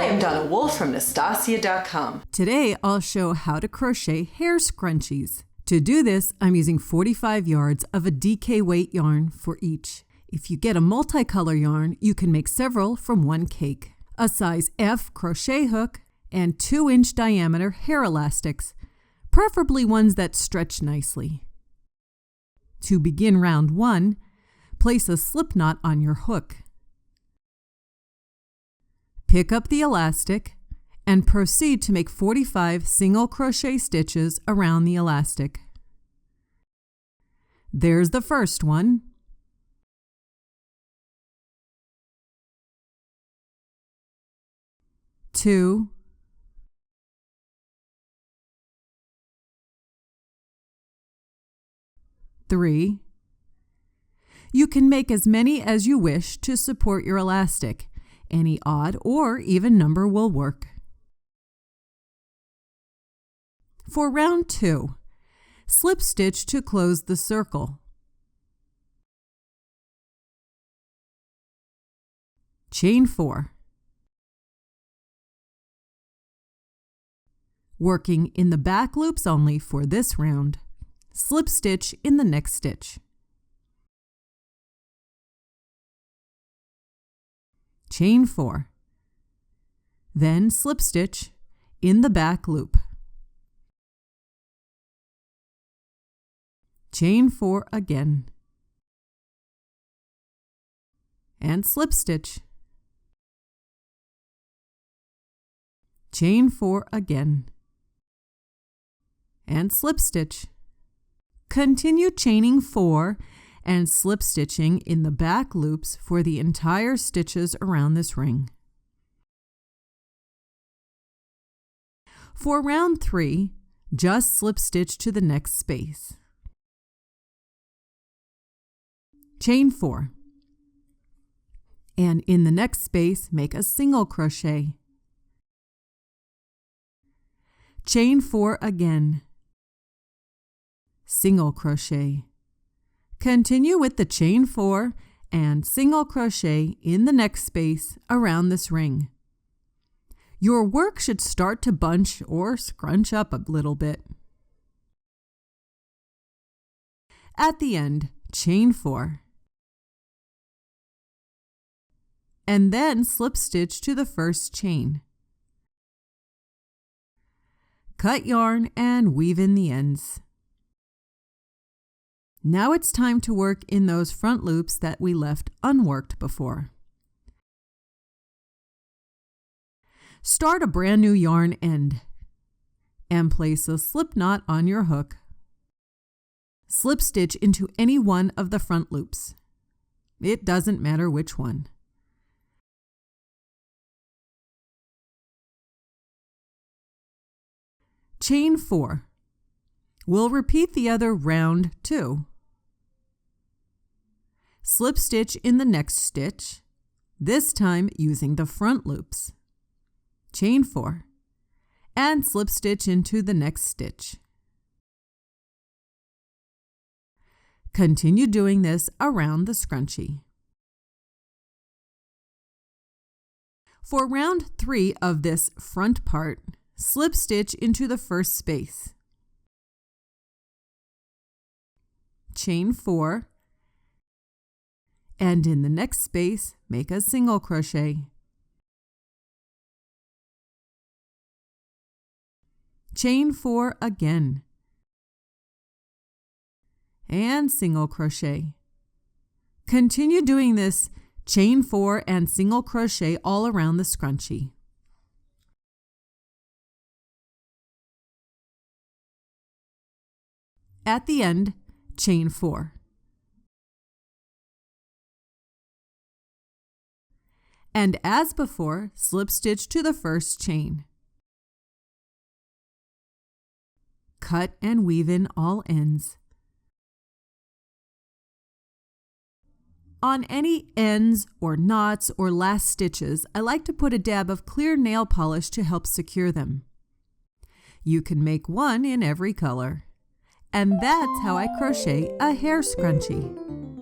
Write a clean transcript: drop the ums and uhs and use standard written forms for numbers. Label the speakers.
Speaker 1: Hi, I'm Donna Wolfe from Naztazia.com.
Speaker 2: Today I'll show how to crochet hair scrunchies. To do this, I'm using 45 yards of a DK weight yarn for each. If you get a multicolor yarn, you can make several from one cake. A size F crochet hook and 2-inch diameter hair elastics, preferably ones that stretch nicely. To begin round 1, place a slip knot on your hook. Pick up the elastic and proceed to make 45 single crochet stitches around the elastic. There's the first one. Two. Three. You can make as many as you wish to support your elastic. Any odd or even number will work. For round 2, slip stitch to close the circle. Chain 4. Working in the back loops only for this round, slip stitch in the next stitch. Chain 4. Then slip stitch in the back loop. Chain 4 again. And slip stitch. Chain 4 again. And slip stitch. Continue chaining 4 and slip stitching in the back loops for the entire stitches around this ring. For round 3, just slip stitch to the next space. Chain 4. And in the next space, make a single crochet. Chain 4 again. Single crochet. Continue with the chain 4 and single crochet in the next space around this ring. Your work should start to bunch or scrunch up a little bit. At the end, chain 4. And then slip stitch to the first chain. Cut yarn and weave in the ends. Now it's time to work in those front loops that we left unworked before. Start a brand new yarn end and place a slip knot on your hook. Slip stitch into any one of the front loops. It doesn't matter which one. Chain 4. We'll repeat the other round 2. Slip stitch in the next stitch, this time using the front loops. Chain 4 and slip stitch into the next stitch. Continue doing this around the scrunchie. For round 3 of this front part, slip stitch into the first space. Chain 4, and in the next space, make a single crochet. Chain 4 again, and single crochet. Continue doing this chain 4 and single crochet all around the scrunchie. At the end, chain 4. And as before, slip stitch to the first chain. Cut and weave in all ends. On any ends or knots or last stitches, I like to put a dab of clear nail polish to help secure them. You can make one in every color. And that's how I crochet a hair scrunchie.